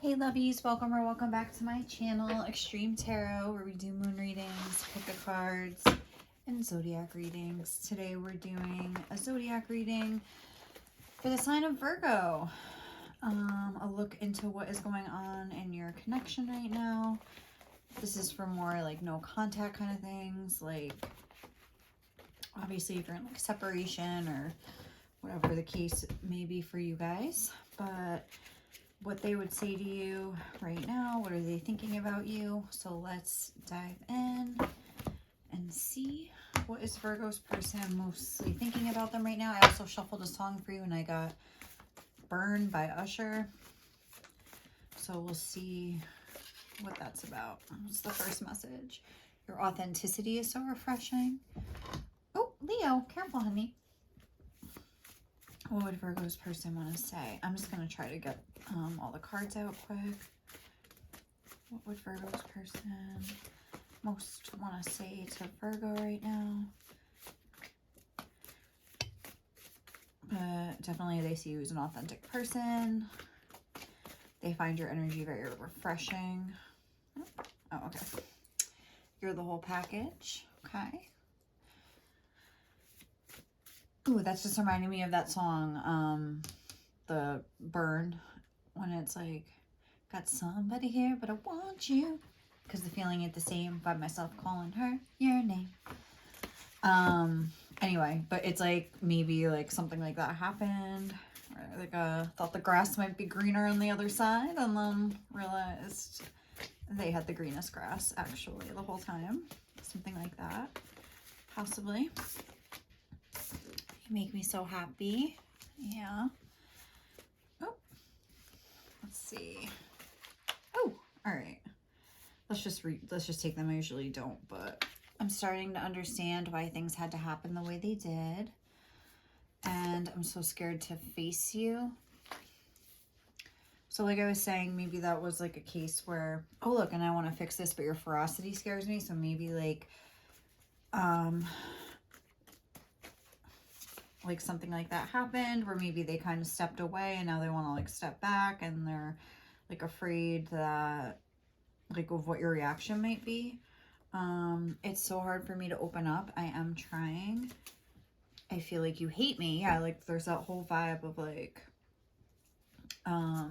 Hey lovies, welcome or welcome back to my channel, Extreme Tarot, where we do moon readings, pick a cards, and zodiac readings. Today we're doing a zodiac reading for the sign of Virgo. A look into what is going on in your connection right now. This is for more like no contact kind of things, like obviously if you're in like separation or whatever the case may be for you guys, but what they would say to you right now, what are they thinking about you? So let's dive in and see what is Virgo's person mostly thinking about them right now. I also shuffled a song for you and I got Burn by Usher. So we'll see what that's about. What's the first message? Your authenticity is so refreshing. Oh, Leo, careful, honey. What would Virgo's person want to say? I'm just going to try to get all the cards out quick. What would Virgo's person most want to say to Virgo right now? Definitely they see you as an authentic person. They find your energy very refreshing. Oh, okay. You're the whole package. Okay. Ooh, that's just reminding me of that song, the Burn, when it's like, got somebody here, but I want you. Because the feeling ain't the same by myself calling her your name. Anyway, but it's like, maybe like something like that happened. Or like, thought the grass might be greener on the other side, and then realized they had the greenest grass, actually, the whole time. Something like that, possibly. You make me so happy. Yeah. Oh, let's see. Oh, all right. Let's just take them. I usually don't, but I'm starting to understand why things had to happen the way they did. And I'm so scared to face you. So like I was saying, maybe that was like a case where, oh look, and I want to fix this, but your ferocity scares me. So maybe like something like that happened where maybe they kind of stepped away and now they want to like step back and they're like afraid that like of what your reaction might be. It's so hard for me to open up. I am trying. I feel like you hate me. Yeah, like there's that whole vibe of like, I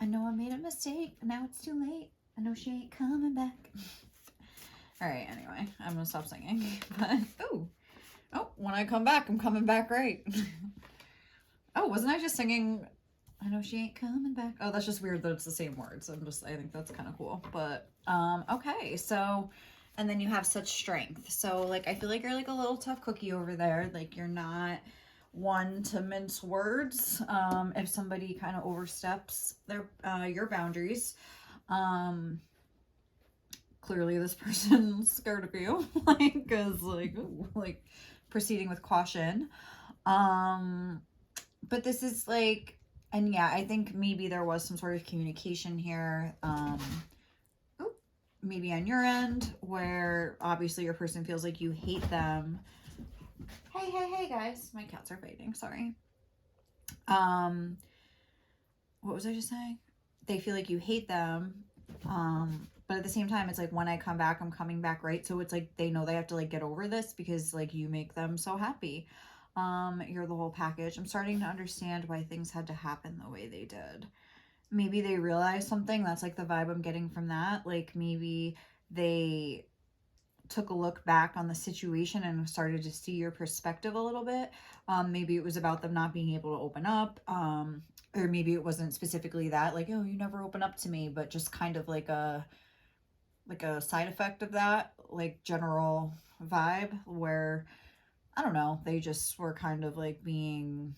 know I made a mistake, but now it's too late. I know she ain't coming back. All right, anyway, I'm gonna stop singing. But oh, when I come back, I'm coming back right. Oh, wasn't I just singing, I know she ain't coming back? Oh, that's just weird that it's the same words. I think that's kind of cool. But, okay, so, and then you have such strength. So, like, I feel like you're like a little tough cookie over there. Like, you're not one to mince words. If somebody kind of oversteps your boundaries, clearly this person's scared of you. Like, cause like, ooh, like proceeding with caution. But this is like, and yeah, I think maybe there was some sort of communication here, maybe on your end, where obviously your person feels like you hate them. Hey, guys, my cats are fighting, sorry. What was I just saying? They feel like you hate them, but at the same time, it's like, when I come back, I'm coming back, right? So it's like, they know they have to like get over this because like you make them so happy. You're the whole package. I'm starting to understand why things had to happen the way they did. Maybe they realized something. That's like the vibe I'm getting from that. Like maybe they took a look back on the situation and started to see your perspective a little bit. Maybe it was about them not being able to open up. Or maybe it wasn't specifically that, like, oh, you never open up to me, but just kind of like a side effect of that, like general vibe where, I don't know, they just were kind of like being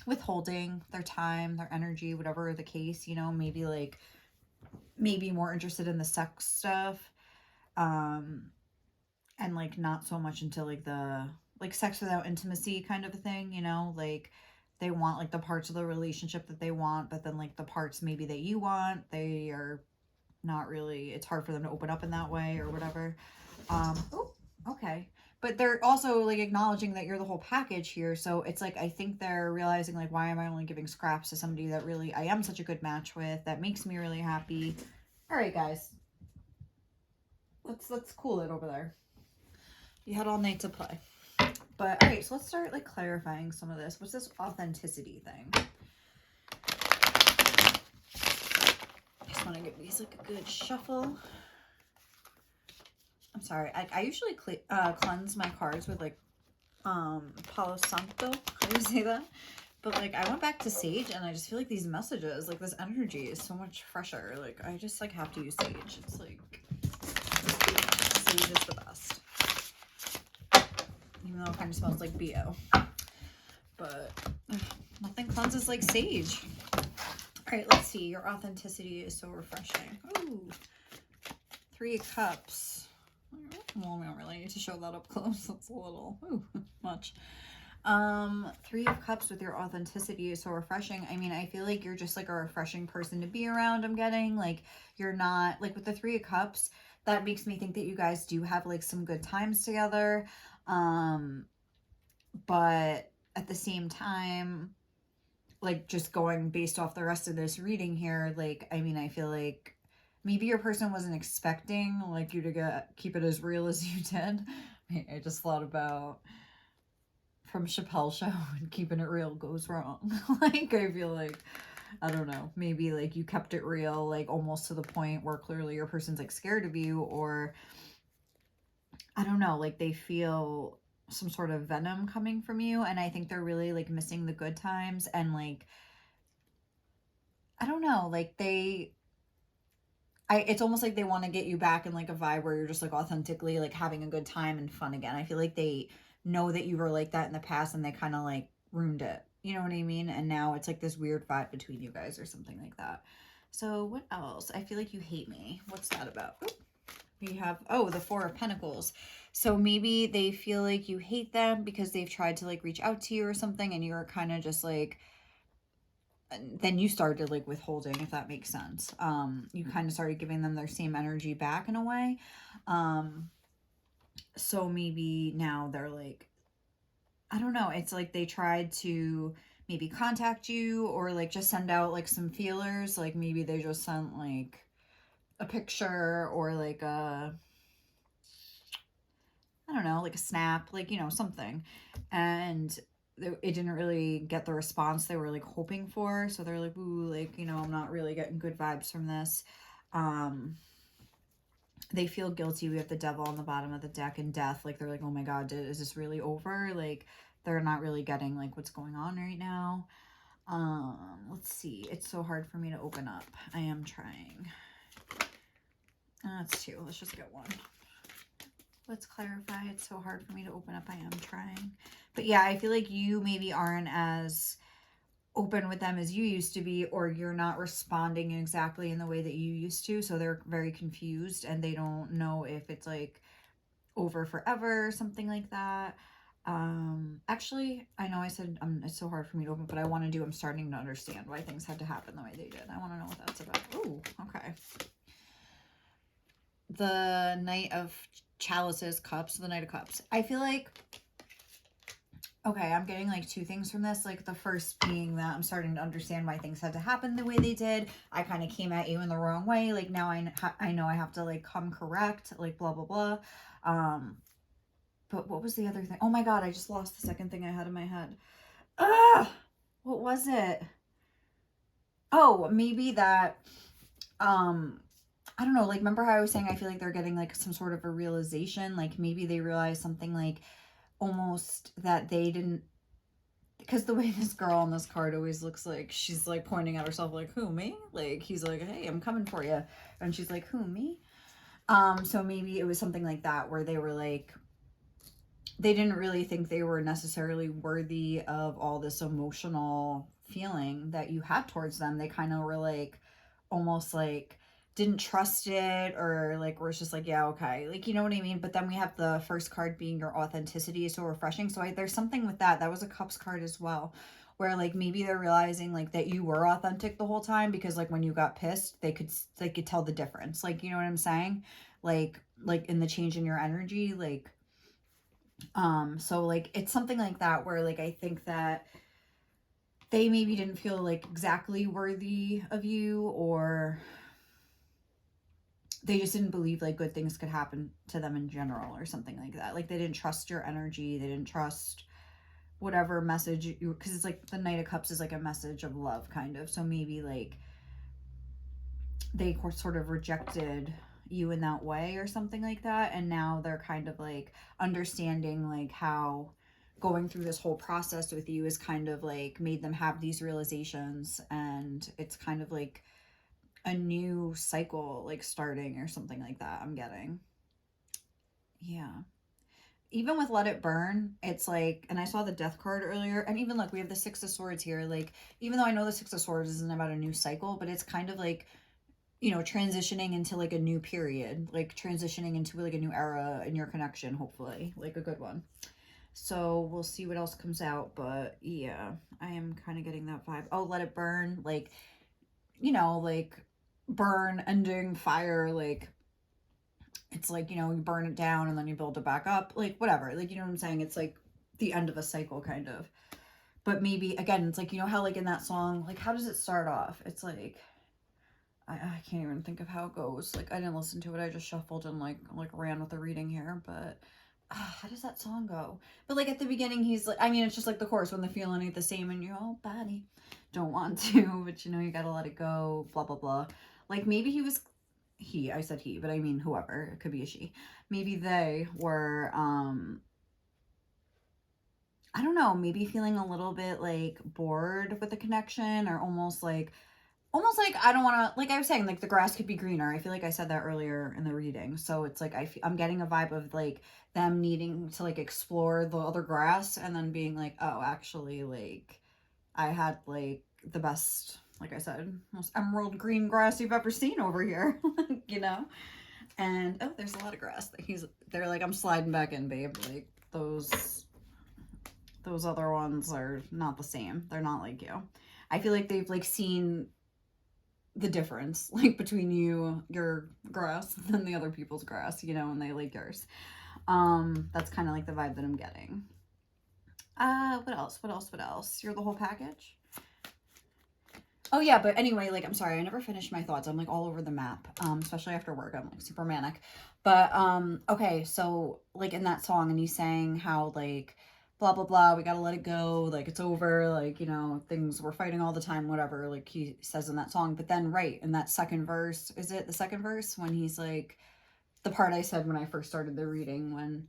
withholding their time, their energy, whatever the case, you know, maybe more interested in the sex stuff, and like not so much into like the like sex without intimacy kind of a thing, you know, like they want like the parts of the relationship that they want, but then like the parts maybe that you want, they are not really, it's hard for them to open up in that way or whatever. Oh, okay. but they're also like acknowledging that you're the whole package here. So it's like, I think they're realizing like, why am I only giving scraps to somebody that really I am such a good match with, that makes me really happy. All right, guys, let's cool it over there. You had all night to play. But all right, so let's start like clarifying some of this. What's this authenticity thing? I just want to give these like a good shuffle. I'm sorry. I usually cleanse my cards with like Palo Santo. How do you say that? But like I went back to Sage and I just feel like these messages, like this energy is so much fresher. Like I just like have to use Sage. It's like Sage is the best. Even though it kind of smells like BO. But nothing cleanses like Sage. All right, let's see. Your authenticity is so refreshing. Ooh, 3 of Cups. Well, we don't really need to show that up close. That's a little much. 3 of Cups with your authenticity is so refreshing. I mean, I feel like you're just like a refreshing person to be around. I'm getting like you're not like with the 3 of Cups. That makes me think that you guys do have like some good times together. But at the same time, like just going based off the rest of this reading here, like I mean, I feel like maybe your person wasn't expecting like you to keep it as real as you did. I just thought about from Chappelle's show, and keeping it real goes wrong. Like I feel like, I don't know, maybe like you kept it real, like almost to the point where clearly your person's like scared of you, or I don't know, like they feel some sort of venom coming from you, and I think they're really like missing the good times, and like I don't know, like it's almost like they want to get you back in like a vibe where you're just like authentically like having a good time and fun again. I feel like they know that you were like that in the past and they kind of like ruined it. You know what I mean? And now it's like this weird vibe between you guys or something like that. So what else? I feel like you hate me. What's that about? We have, oh, the 4 of Pentacles. So maybe they feel like you hate them because they've tried to like reach out to you or something, and you're kind of just like, then you started like withholding, if that makes sense. You kind of started giving them their same energy back in a way. So maybe now they're like, I don't know, it's like they tried to maybe contact you or like just send out like some feelers. Like maybe they just sent like a picture or like a, I don't know, like a snap, like, you know, something. And it didn't really get the response they were like hoping for. So they're like, ooh, like, you know, I'm not really getting good vibes from this. They feel guilty. We have the Devil on the bottom of the deck and Death. Like they're like, oh my God, is this really over? Like they're not really getting like what's going on right now. Let's see. It's so hard for me to open up. I am trying. That's 2. Let's just get 1. Let's clarify. It's so hard for me to open up. I am trying. But yeah, I feel like you maybe aren't as open with them as you used to be, or you're not responding exactly in the way that you used to. So they're very confused and they don't know if it's like over forever or something like that. Actually, I know I said it's so hard for me to open, but I want to do, I'm starting to understand why things had to happen the way they did. I want to know what that's about. Ooh, okay. The Knight of Chalices, Cups, the Knight of Cups. I feel like, okay, I'm getting like 2 things from this. Like the first being that I'm starting to understand why things had to happen the way they did. I kind of came at you in the wrong way. Like now I know I have to like come correct, like blah, blah, blah. But what was the other thing? Oh my God, I just lost the second thing I had in my head. What was it? Oh, maybe that, I don't know, like, remember how I was saying I feel like they're getting like some sort of a realization, like maybe they realize something like almost that they didn't, because the way this girl on this card always looks like she's like pointing at herself like, who, me? Like he's like, hey, I'm coming for you, and she's like, who, me? So maybe it was something like that where they were like, they didn't really think they were necessarily worthy of all this emotional feeling that you had towards them. They kind of were like almost like didn't trust it, or like were just like, yeah, okay, like, you know what I mean? But then we have the first card being your authenticity is so refreshing. So there's something with that. That was a Cups card as well, where like maybe they're realizing like that you were authentic the whole time, because like when you got pissed they could tell the difference, like, you know what I'm saying, like in the change in your energy, like So like it's something like that where like I think that they maybe didn't feel like exactly worthy of you, or they just didn't believe like good things could happen to them in general or something like that. Like they didn't trust your energy, they didn't trust whatever message you, because it's like the Knight of Cups is like a message of love kind of. So maybe like they sort of rejected you in that way or something like that, and now they're kind of like understanding like how going through this whole process with you is kind of like made them have these realizations, and it's kind of like a new cycle like starting or something like that, I'm getting. Yeah, even with Let It Burn, it's like, and I saw the Death card earlier, and even look, we have the Six of Swords here. Like, even though I know the Six of Swords isn't about a new cycle, but it's kind of like, you know, transitioning into like a new period, like transitioning into like a new era in your connection, hopefully, like a good one. So we'll see what else comes out, but yeah, I am kind of getting that vibe. Oh, Let It Burn, like, you know, like burn, ending, fire, like it's like, you know, you burn it down and then you build it back up, like whatever, like, you know what I'm saying? It's like the end of a cycle kind of. But maybe again, it's like, you know how like in that song, like how does it start off? It's like I can't even think of how it goes. Like I didn't listen to it. I just shuffled and like ran with the reading here. But how does that song go? But like at the beginning, he's like, I mean, it's just like the chorus, when the feeling ain't the same in your whole body. Don't want to, but you know, you gotta let it go. Blah blah blah. Like maybe I said he, but I mean whoever. It could be a she. Maybe they were I don't know, maybe feeling a little bit like bored with the connection, or almost like I don't want to, like I was saying, like the grass could be greener. I feel like I said that earlier in the reading. So it's like I'm getting a vibe of like them needing to like explore the other grass, and then being like, oh, actually, like I had like the best, like I said, most emerald green grass you've ever seen over here, you know? And oh, there's a lot of grass. They're like, I'm sliding back in, babe. Like those other ones are not the same. They're not like you. I feel like they've like seen the difference like between your grass and the other people's grass, you know, and they like yours. That's kind of like the vibe that I'm getting. What else? You're the whole package. Oh yeah, but anyway, like I'm sorry, I never finished my thoughts. I'm like all over the map. Especially after work, I'm like super manic. But okay, so like in that song, and he's saying how like blah blah blah, we gotta let it go, like it's over, like, you know, things we're fighting all the time, whatever, like he says in that song. But then right in that second verse, is it the second verse, when he's like the part I said when I first started the reading, when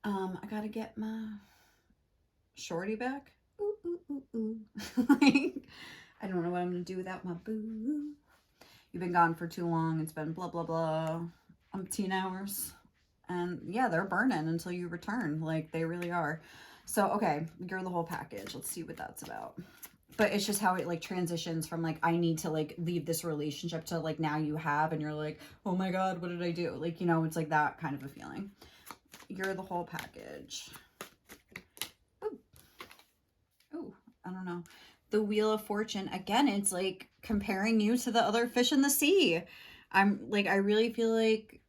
I gotta get my shorty back. Ooh, ooh, ooh, ooh. Like, I don't know what I'm gonna do without my boo. You've been gone for too long. It's been blah blah blah, umpteen hours, and yeah, they're burning until you return. Like they really are. So okay, you're the whole package. Let's see what that's about. But it's just how it like transitions from like I need to like leave this relationship to like now you have, and you're like, oh my god, what did I do? Like, you know, it's like that kind of a feeling. You're the whole package. Ooh, ooh, I don't know. The Wheel of Fortune, again, it's like comparing you to the other fish in the sea. I'm like, I really feel like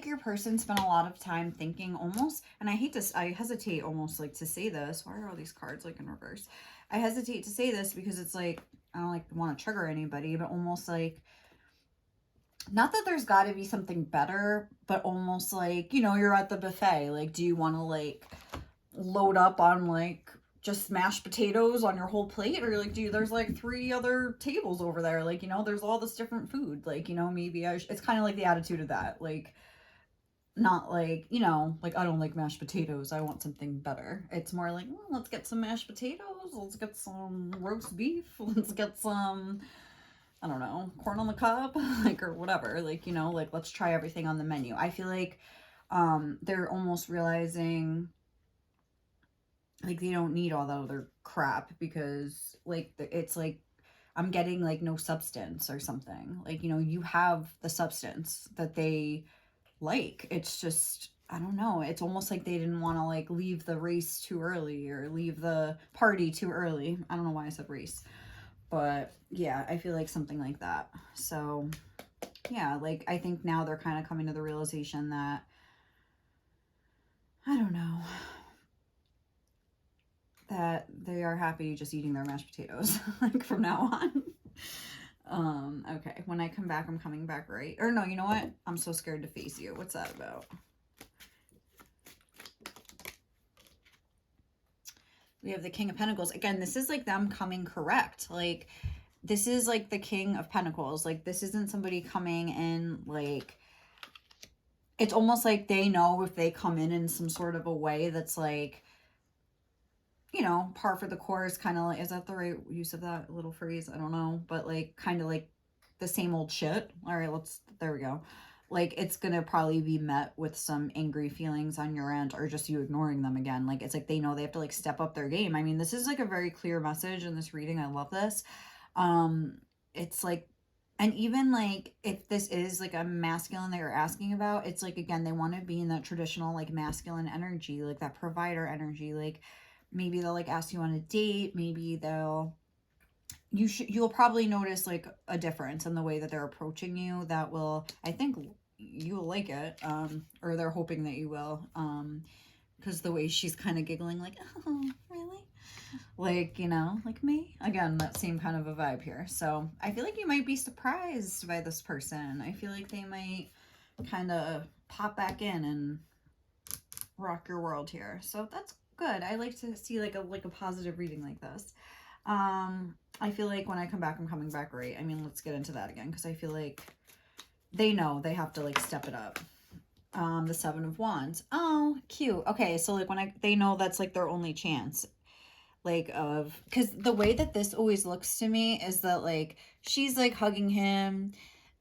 your person spent a lot of time thinking almost, and I hesitate almost like to say this. Why are all these cards like in reverse? I hesitate to say this because it's like, I don't like want to trigger anybody, but almost like, not that there's got to be something better, but almost like, you know, you're at the buffet. Like, do you want to like load up on like just mashed potatoes on your whole plate, or like there's like 3 other tables over there, like, you know, there's all this different food, like, you know, maybe it's kind of like the attitude of that, like not like, you know, like I don't like mashed potatoes, I want something better. It's more like, well, let's get some mashed potatoes, let's get some roast beef, let's get some, I don't know, corn on the cob, like, or whatever, like, you know, like let's try everything on the menu. I feel like they're almost realizing like they don't need all that other crap, because like it's like I'm getting like no substance or something. Like, you know, you have the substance that they like. It's just, I don't know. It's almost like they didn't want to like leave the race too early or leave the party too early. I don't know why I said race. But yeah, I feel like something like that. So yeah, like I think now they're kind of coming to the realization that I don't know, that they are happy just eating their mashed potatoes, like, from now on. Okay, when I come back, I'm coming back right. Or no, you know what? I'm so scared to face you. What's that about? We have the King of Pentacles. Again, this is like them coming correct. Like, this is like the King of Pentacles. Like, this isn't somebody coming in like, it's almost like they know if they come in some sort of a way that's like, you know, par for the course, kind of like, is that the right use of that little phrase? I don't know, but like, kind of like the same old shit. All right, there we go. Like, it's gonna probably be met with some angry feelings on your end, or just you ignoring them again. Like, it's like they know they have to like step up their game. I mean, this is like a very clear message in this reading. I love this. It's like, and even like if this is like a masculine that you're asking about, it's like, again, they want to be in that traditional like masculine energy, like that provider energy. Like, maybe they'll like ask you on a date, maybe you'll probably notice like a difference in the way that they're approaching you that will, I think you'll like it, or they're hoping that you will, because the way she's kind of giggling, like, oh, really? Like, you know, like me. Again, that same kind of a vibe here. So I feel like you might be surprised by this person. I feel like they might kind of pop back in and rock your world here. So that's good. I like to see like a positive reading like this. I feel like when I come back, I'm coming back right. I mean, let's get into that again, because I feel like they know they have to like step it up. The Seven of Wands. Oh, cute. Okay, so like they know that's like their only chance. Like, because the way that this always looks to me is that like she's like hugging him,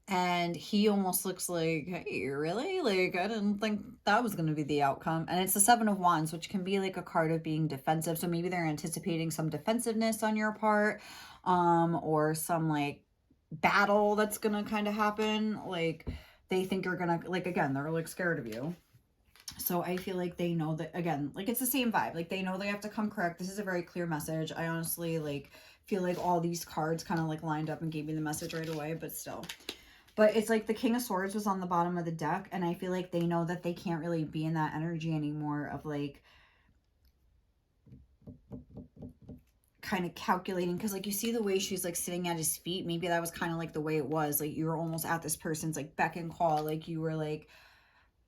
and he almost looks like, hey, really? Like, I didn't think that was going to be the outcome. And it's the Seven of Wands, which can be like a card of being defensive. So maybe they're anticipating some defensiveness on your part, or some like battle that's going to kind of happen. Like, they think you're going to, like, again, they're like scared of you. So I feel like they know that, again, like, it's the same vibe. Like, they know they have to come correct. This is a very clear message. I honestly like feel like all these cards kind of like lined up and gave me the message right away, but still. But it's like the King of Swords was on the bottom of the deck, and I feel like they know that they can't really be in that energy anymore of like kind of calculating, because like you see the way she's like sitting at his feet. Maybe that was kind of like the way it was. Like, you were almost at this person's like beck and call. Like, you were like,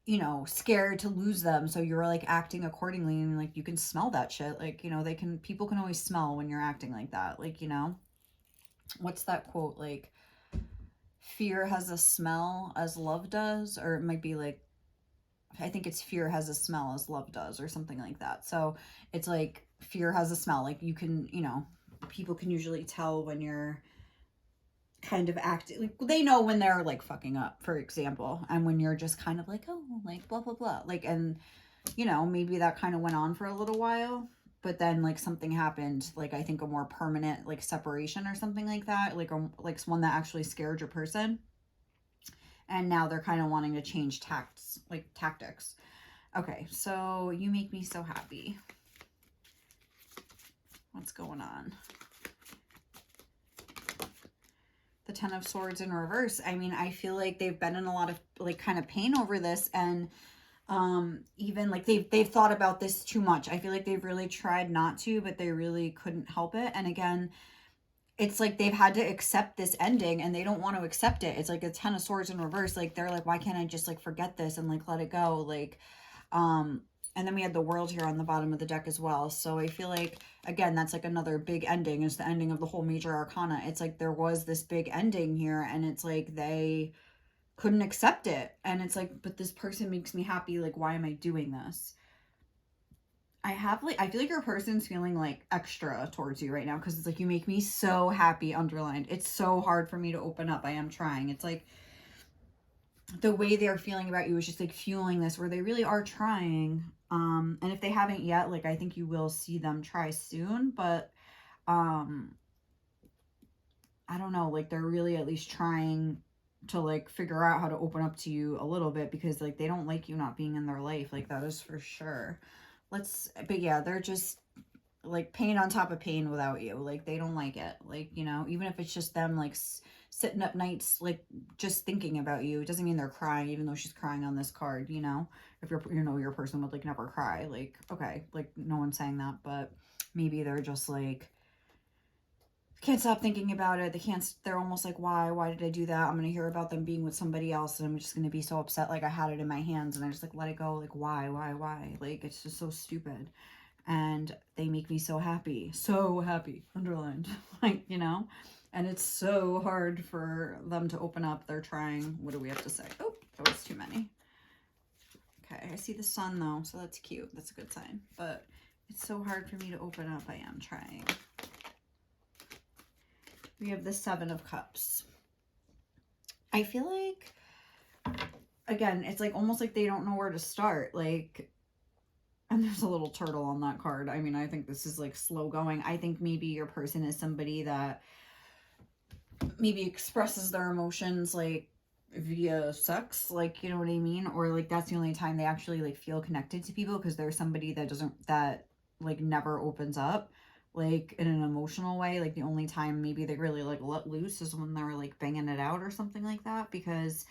you know, scared to lose them, so you were like acting accordingly. And like, you can smell that shit. Like, you know, people can always smell when you're acting like that. Like, you know, what's that quote? Like, fear has a smell as love does, or it might be like, I think it's fear has a smell as love does, or something like that. So it's like fear has a smell. Like, you can, you know, people can usually tell when you're kind of acting, like, they know when they're like fucking up, for example, and when you're just kind of like, oh, like blah blah blah, like, and you know, maybe that kind of went on for a little while, but then like something happened, like I think a more permanent like separation or something like that, like one that actually scared your person, and now they're kind of wanting to change tactics. Okay, so you make me so happy. What's going on? The Ten of Swords in reverse. I mean, I feel like they've been in a lot of like kind of pain over this, and even like they've thought about this too much. I feel like they've really tried not to, but they really couldn't help it. And again, it's like they've had to accept this ending, and they don't want to accept it. It's like a Ten of Swords in reverse. Like, they're like, why can't I just like forget this and like let it go? Like, and then we had the World here on the bottom of the deck as well. So I feel like, again, that's like another big ending. It's the ending of the whole major arcana. It's like there was this big ending here, and it's like they couldn't accept it. And it's like, but this person makes me happy. Like, why am I doing this? I feel like your person's feeling like extra towards you right now, because it's like, you make me so happy, underlined. It's so hard for me to open up. I am trying. It's like the way they're feeling about you is just like fueling this, where they really are trying. And if they haven't yet, like, I think you will see them try soon, but I don't know, like, they're really at least trying to like figure out how to open up to you a little bit, because like they don't like you not being in their life. Like, that is for sure. But yeah, they're just, like pain on top of pain without you. Like they don't like it. Like, you know, even if it's just them like sitting up nights, like just thinking about you, it doesn't mean they're crying, even though she's crying on this card, you know. If you're, you know, your person would like never cry, like, okay, like no one's saying that, but maybe they're just like, can't stop thinking about it. They're almost like, why did I do that? I'm going to hear about them being with somebody else and I'm just going to be so upset. Like I had it in my hands and I just like, let it go. Like, why? Like, it's just so stupid. And they make me so happy, underlined, like, you know, and it's so hard for them to open up. They're trying. What do we have to say? Oh, that was too many. Okay. I see the sun though. So that's cute. That's a good sign, but it's so hard for me to open up. I am trying. We have the 7 of Cups. I feel like, again, it's like almost like they don't know where to start. Like, and there's a little turtle on that card. I mean, I think this is like slow going. I think maybe your person is somebody that maybe expresses their emotions like via sex, like, you know what I mean? Or like that's the only time they actually like feel connected to people, because there's somebody that like never opens up like in an emotional way. Like the only time maybe they really like let loose is when they're like banging it out or something like that, because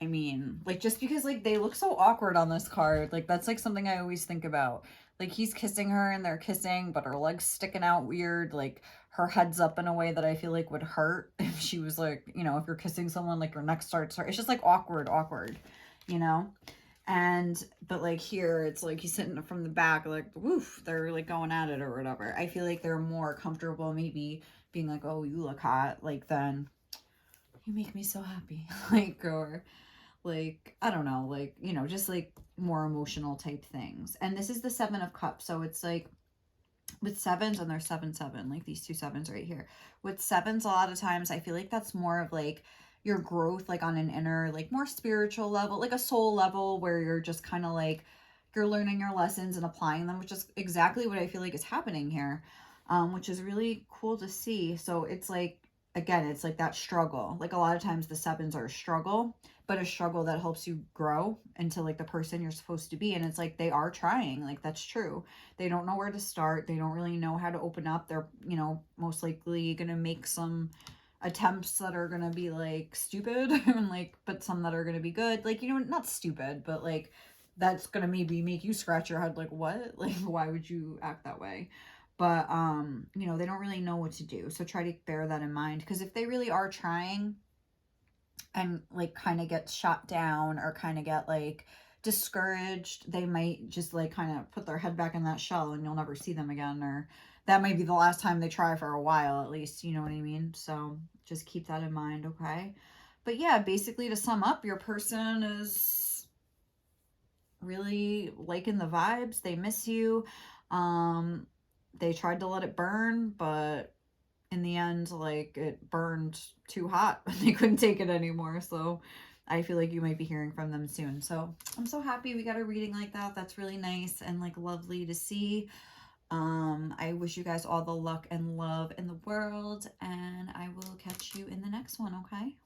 I mean, like, just because, like, they look so awkward on this card. Like, that's, like, something I always think about. Like, he's kissing her and they're kissing, but her legs sticking out weird. Like, her head's up in a way that I feel like would hurt if she was, like, you know, if you're kissing someone, like, your neck starts hurt. It's just, like, awkward, you know? And, but, like, here, it's, like, he's sitting from the back, like, woof, they're, like, going at it or whatever. I feel like they're more comfortable maybe being like, oh, you look hot, like, then you make me so happy. Like, or like, I don't know, like, you know, just like more emotional type things. And this is the 7 of Cups. So it's like with 7s, and there's 7, like these 2 7s right here. With 7s, a lot of times I feel like that's more of like your growth, like on an inner, like more spiritual level, like a soul level, where you're just kind of like, you're learning your lessons and applying them, which is exactly what I feel like is happening here, which is really cool to see. So it's like, again, it's like that struggle. Like a lot of times the 7s are a struggle, but a struggle that helps you grow into like the person you're supposed to be. And it's like they are trying, like that's true. They don't know where to start. They don't really know how to open up. They're, you know, most likely going to make some attempts that are going to be like stupid and like, but some that are going to be good. Like, you know, not stupid, but like that's going to maybe make you scratch your head like, what? Like, why would you act that way? But, you know, they don't really know what to do. So try to bear that in mind, because if they really are trying and like kind of get shot down or kind of get like discouraged, they might just like kind of put their head back in that shell and you'll never see them again, or that might be the last time they try for a while at least, you know what I mean? So just keep that in mind, okay? But yeah, basically to sum up, your person is really liking the vibes. They miss you. They tried to let it burn, but in the end, like, it burned too hot. They couldn't take it anymore. So I feel like you might be hearing from them soon. So I'm so happy we got a reading like that. That's really nice and like lovely to see. I wish you guys all the luck and love in the world, and I will catch you in the next one, okay?